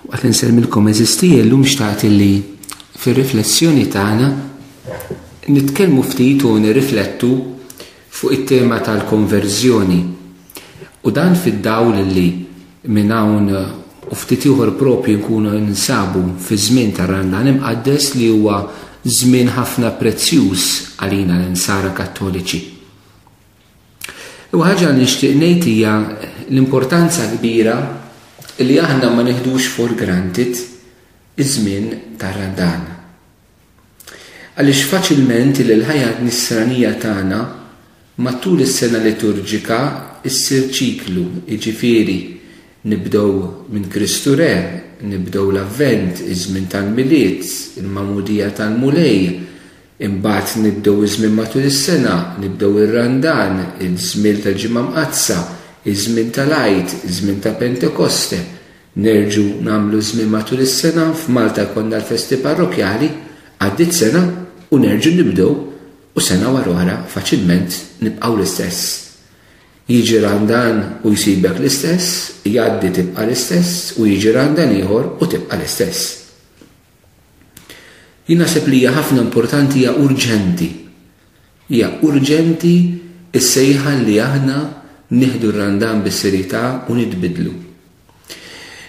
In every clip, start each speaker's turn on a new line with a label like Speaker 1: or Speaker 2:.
Speaker 1: Waqt li nsellmilkom eżistija llum xtaqt li fir-riflessjoni tagħna nitkellmu ftit u nirriflettu fuq it-tema tal-konverżjoni. U dan fid-dawl li minn hawn u ftit ieħor propju nkunu nsabu fi żmien tar-Randan imqaddes li huwa żmien ħafna prezzjuż għalina l-insara Kattoliċi. U ħaġa li nixtieq ngħid hija l-importanza kbira li aħna ma nieħdux for granted iż-żmien tar-Randan. Għaliex faċilment li l-ħajja nisranija tagħna matul is-sena liturġika issir ċiklu, jiġifieri nibdew minn Kristu Re, nibdew l-Avvent, iż-żmien tal-Miliet, il-Magħmudija tal-Mulej, imbagħad nibdew iż-żmien matul is-sena, nibdew ir-Randan, iż-żmien tal-Ġimgħa Mqazza, iż-żmien tal-Għid, iż-żmien ta' Pentekoste, nerġgħu nagħmlu żmien matul is-sena, f'Malta jkollna l-festi parrokjali, għaddiet sena u nerġgħu nibdew u sena wara oħra faċilment nibqgħu l-istess. Jiġi Randan u jsibek l-istess, jgħaddi tibqa' l-istess u jiġi Randan ieħor u tibqa' l-istess. Jien naħseb li hija ħafna importanti, hija urġenti. Hija urġenti s-sejħa li aħna nieħdu r-Randan bis-serjetà u nitbidlu.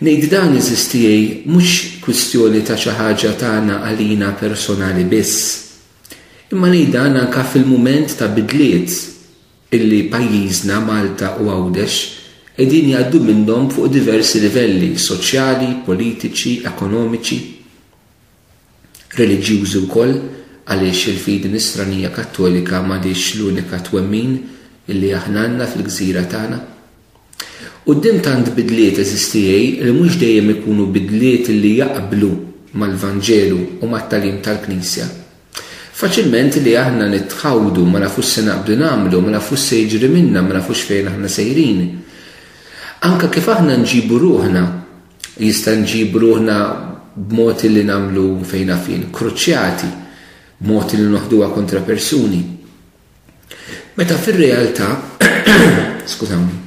Speaker 1: Ngħid dan eżistijej mhux kwistjoni ta' xi ħaġa tagħna għalina personali biss, imma ngħid dan anke fil-mument ta' bidliet illi pajjiżna Malta u Għawdex qegħdin jgħaddu minnhom fuq diversi livelli soċjali, politiċi, ekonomiċi, reliġjużi wkoll għaliex il-fidi nisranija Kattolika m'għadix l-unika twemmin illi aħna għandna fil-gżira tagħna. Quddiem tant bidliet eżistijej li mhux dejjem ikunu bidliet li jaqblu mal-Vanġelu u mat-tagħlim tal-Knisja. Faċilment li aħna nitħawdu ma nafux se naqbdu nagħmlu, ma nafux se jiġri minna, ma nafux fejn aħna sejrin. Anke kif aħna nġibu ruħna, jista' nġibu ruħna b'mod li nagħmlu fejn fin, kruċjati, b'mod li noħduha kontra persuni. Meta fir-realtà, skużawni,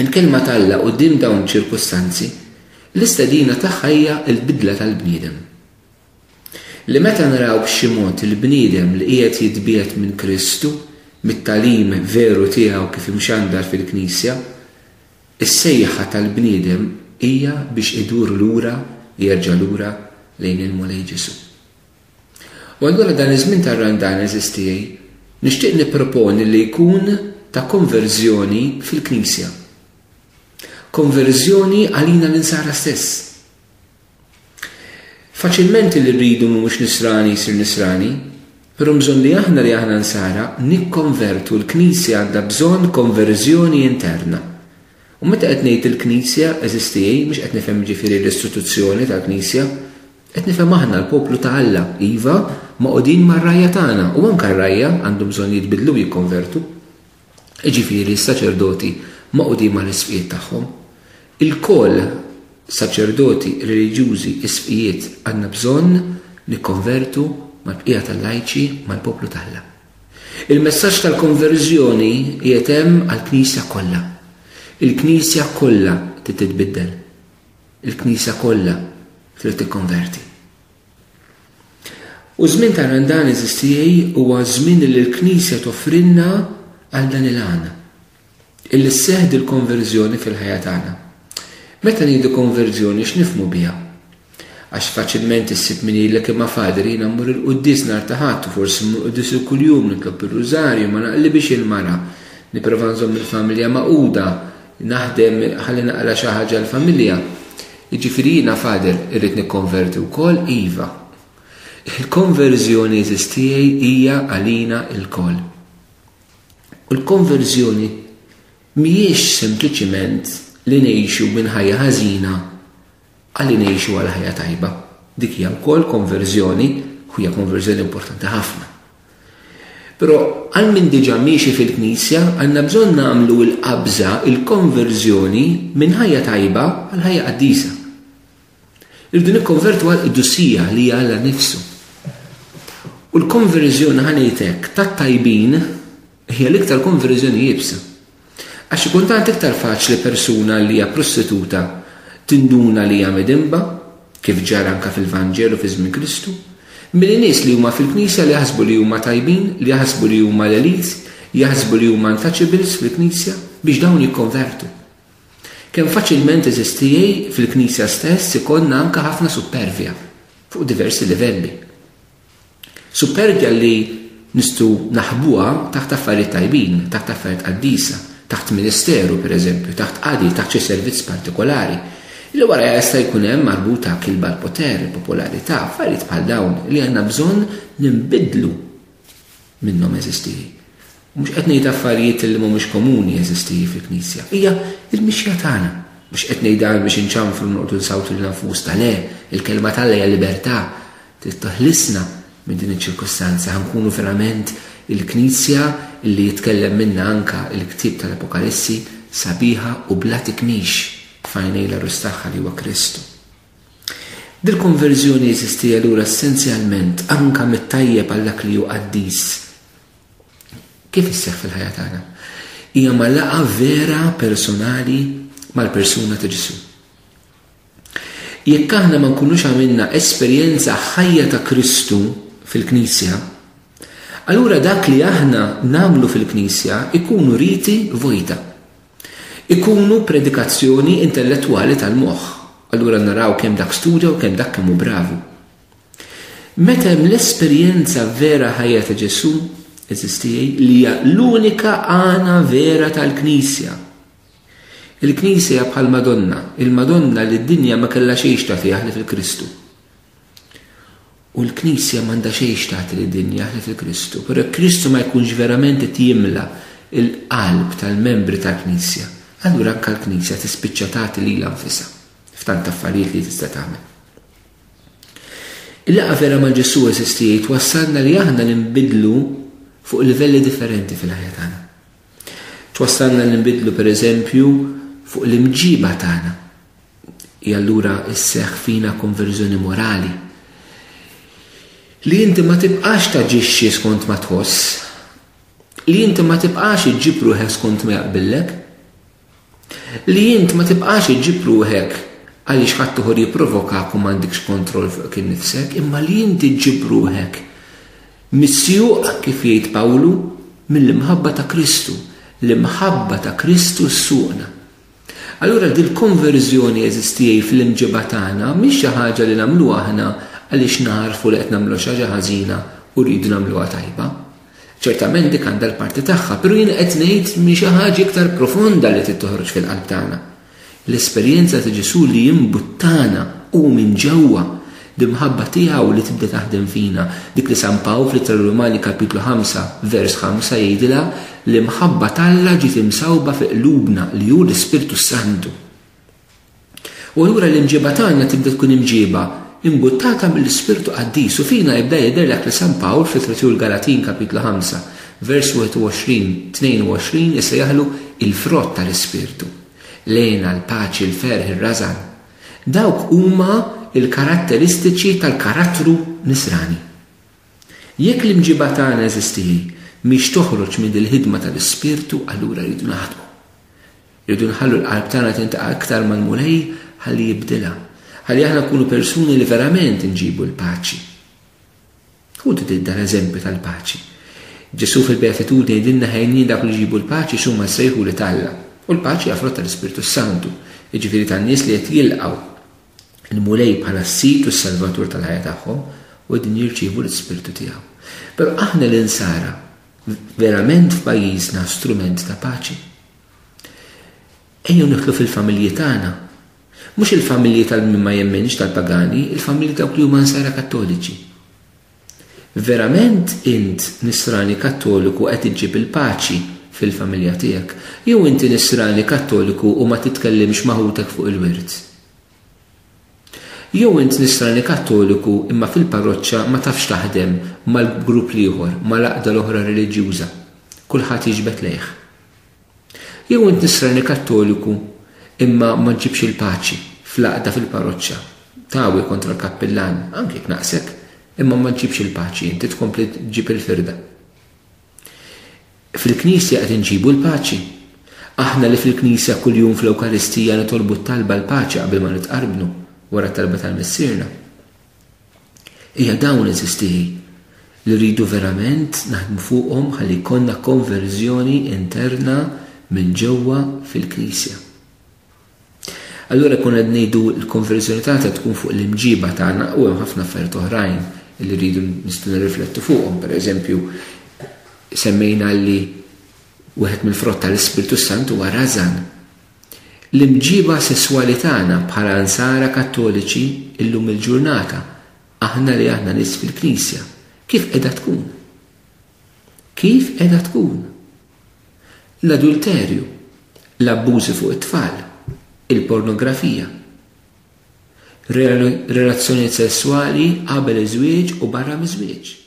Speaker 1: il-kelma talla quddiem dawn ċirkustanzi, l-istedina tagħha hija l-bidla tal-bniedem. Li meta naraw b'xi mod il-bniedem li qiegħed jitbiegħed minn Kristu, mit-tagħlim veru tiegħu kif imxandar fil-Knisja, is-sejħa tal-bniedem hija biex idur lura, jerġa' lura lejn il-Mulej Ġesu. U allura dan iż-żmien tar-Randan eżistijej, nixtieq nipproponi li jkun ta' konverżjoni fil-Knisja. Konverżjoni għalina l-insara stess. Faċilment li rridu mhux nisrani jsir nisrani, però bżonn li aħna nsara nikkonvertu l-Knisja għandha bżonn konverżjoni interna. U meta qed ngħid il-Knisja eżistijej mhux qed nifhem ġifieri l-istituzzjoni tal-Knisja, qed nifhem aħna l-poplu ta' Alla, iva maqogħdin mar-rajja tagħna u anke r-rajja għandhom bżonn jitbidlu jikkonvertu. Ġifieri s-saċerdoti maqogħdin mal-isfijiet tagħhom. Il-koll saċerdoti reliġjużi isfijiet għandna bżonn nikkonvertu mal-bqija tal-lajċi mal-poplu tagħna. Il-messaġġ tal-konverżjoni qiegħed hemm għall-Knisja kollha. Il-Knisja kollha trid titbiddel. Il-Knisja kollha trid tikkonverti. U żmien ta' Randan eżistijej huwa żmien li l-Knisja toffrilna għal dan il-għana. Illi sseħħ il-konverżjoni fil-ħajja tagħna. Meta ngħidu konverżjoni x'nifhmu biha? Għax faċilment issib min jgħidlek imma fader jiena mmur il-qudies nhar ta' ħadd u forsi mmur il-qudies kuljum nitlob ir-rużarju ma naqlibx il-mara, nipprova nżomm il-familja maquda, naħdem ħalli naqra xi ħaġa l-familja. Jiġifieri jiena fader irrid nikkonverti wkoll iva. Il-konverżjoni eżistijej hija għalina l-koll. U l-konverżjoni mhijiex sempliċiment li ngħixu minn ħajja ħażina għalli ngħixu għal ħajja tajba. Dik hija wkoll konverżjoni u hija konverżjoni importanti ħafna. Però għal min diġà miexi fil-Knisja għandna bżonn nagħmlu l-qabża il-konverżjoni minn ħajja tajba għal ħajja qaddisa. Irridu nikkonvertu għal qudusija li hija Alla nnifsu. U l-konverżjoni ħanejtek tat-tajbin hija l-iktar konverżjoni jibsa. Għax ikun tant iktar faċli persuna li hija prostituta tinduna li hija medimba kif ġara anke fil-Vanġelu fi żmien Kristu, mill-nies li huma fil-Knisja li jaħsbu li huma tajbin, li jaħsbu li huma l-elit, jaħsbu li huma untouchables fil-Knisja biex dawn jikkonvertu. Kemm faċilment eżistijej fil-Knisja stess ikollna anke ħafna supervja fuq diversi livelli. Supervja li nistgħu naħbuha taħt affarijiet tajbin, taħt affarijiet qaddisa, taħt ministeru pereżempju, taħt qadi, taħt xi servizz partikolari. Li wara jista' jkun hemm marbuta kilba l-poter, popolarità, affarijiet bħal dawn li għandna bżonn nimbidlu minnhom eżistijej. Mhux qed ngħid affarijiet li mhumiex komuni eżistijej fil-Knisja. Hija l-mixja tagħna. Mhux qed ngħidha biex inċanfru noqgħdu nsawtu lil nfusna, le, il-kelma tal hija libertà trid toħlisna minn din iċ-ċirkostanza ħankunu verament il-Knisja li jitkellem minnha anke il-ktieb tal-Apokalissi sabiħa u bla tikmix f'għajnej l-arus tagħha li huwa Kristu. Dil-konverżjoni jeżisti allura essenzjalment anke mit-tajjeb għal dak li hu qaddis. Kif isseħħ fil-ħajja tagħna? Hija malaqa vera personali mal-persuna ta' Ġesu. Jekk aħna ma nkunux għamilna esperjenza ħajja ta' Kristu fil-Knisja, allura dak li aħna nagħmlu fil-Knisja ikunu riti vojta. Ikunu predikazzjoni intellettwali tal-moħħ. Allura naraw kemm dak studja u kemm dak kemm hu bravu. Meta hemm l-esperjenza vera ħajja ta' Ġesu eżistijej li hija l-unika għana vera tal-Knisja. Il-Knisja bħal Madonna, il-Madonna li d-dinja ma kellha xejn tagħtiha li fil-Kristu. U l-Knisja m'għandha xejn tagħti lid-dinja li fil-Kristu, però Kristu ma jkunx verament qed jimla il-qalb tal-membri tal-Knisja. Allura anke l-Knisja tispiċċa tagħti lilha nfisha f'tant affarijiet li tista' tagħmel. Il-laqgħa vera ma' Ġesu eżistijej twassalna li aħna nbidlu fuq livelli differenti fil-ħajja tagħna. Twassalna li nbidlu pereżempju fuq l-imġiba tagħna. Hija allura isseħħ fina konverżjoni morali. Li inti ma tibqax taġixxi skont ma tħoss. Li inti ma tibqax iġġib ruħek skont ma jaqbillek. Li inti ma tibqax iġġib ruħek għaliex ħadd ieħor jipprovokak u m'għandekx kontroll fuq innifsek, imma li inti ġġib ruħek missjuq kif jgħid Pawlu mill-imħabba ta' Kristu. L-imħabba ta' Kristu ssuqna. Allura dil-konverżjoni eżistijej fil-imġiba tagħna mhix xi ħaġa li nagħmluha aħna għaliex narfu li qed nagħmlu xi ħaġa ħażina u rridu nagħmluha tajba. Ċertament dik għandha l-parti tagħha, però jien qed ngħid minn xi ħaġa iktar profonda li trid toħroġ fil-qalb tagħna. L-esperjenza ta' Ġesu li jimbuttana u minn ġewwa d-imħabba tiegħu li tibda taħdem fina. Dik li San Pawl fl-Ittra Rumani kapitlu 5 vers 5 jgħidilha li mħabba talla ġiet imsawba fi qlubna li hu l-Ispirtu Santu. U allura l-imġiba tagħna tibda tkun imġiba imbuttata mill-Ispirtu Qaddis u fina jibda jidherlek li San Pawl fil-Trattur Galatin kapitlu 5 vers 21-22 issa jaħlu il-frott tal-Ispirtu. Lejna, l-paċi, il-ferħ, ir-rażan. Dawk huma il-karatteristiċi tal-karattru nisrani. Jekk l-imġiba tagħna eżistijej mhix toħroġ minn il-ħidma tal-Ispirtu, allura rridu naħdmu. Rridu nħallu l-qalb tagħna tintaqa' aktar mal-mulej ħalli jibdilha. Ħalli aħna nkunu persuni li verament nġibu l-paċi. U tidda l-eżempju tal-paċi. Ġesu fil-Beatitudni jgħidilna ħajnin dak li jġibu l-paċi x'huma sejħu li talla. U l-paċi għafrot tal-Ispirtu Santu, jiġifieri tan-nies li qed jilqgħu il-mulej bħala s-sit u s-salvatur tal-ħajja tagħhom u din jirċievu l-Ispirtu tiegħu. Però aħna l-insara verament f'pajjiżna strument ta' paċi. Ejjew nidħlu fil-familji tagħna. Mhux il-familji tal-min ma jemmenx tal-pagani, il-familji dawk li huma nsara kattoliċi. Verament int nisrani kattoliku qed iġġib il-paċi fil-familja tiegħek, jew inti nisrani kattoliku u ma titkellimx maħutek fuq il-wirt. Jew int nisrani kattoliku imma fil-parroċċa ma tafx taħdem mal-grupp ieħor, mal-aqda l-oħra reliġjuża. Kulħadd jiġbed lejh. Jew int nisrani kattoliku imma ma ġibx il-paċi fl-aqda fil-parroċċa. Tawi kontra l-kappillan, anke jekk naqsek, imma ma ġibx il-paċi, inti tkompli tġib il-firda. Fil-Knisja qed inġibu l-paċi. Aħna li fil-Knisja kuljum fl-Ewkaristija nitolbu t-talba l-paċi qabel ma nitqarbnu wara t-talba tal-Missierna. Hija dawn eżistiji li rridu verament naħdmu fuqhom ħalli jkollna konverżjoni interna minn ġewwa fil-Knisja. Allura kun qed ngħidu l-konverżjoni tagħna tkun fuq l-imġiba tagħna u hemm ħafna affarijiet oħrajn li rridu nistgħu nirriflettu fuqhom. Pereżempju semmejna li wieħed mill-frott tal-Ispiritu Sant huwa rażan. L-imġiba sesswali tagħna bħala ansara Kattoliċi illum il-ġurnata aħna li aħna nies fil-Knisja kif qiegħda tkun? Kif qiegħda tkun? L-adulterju, l-abbużi fuq it-tfal, il-pornografija, relazzjoni sessuali qabel iż-żwieġ u barra miż-żwieġ.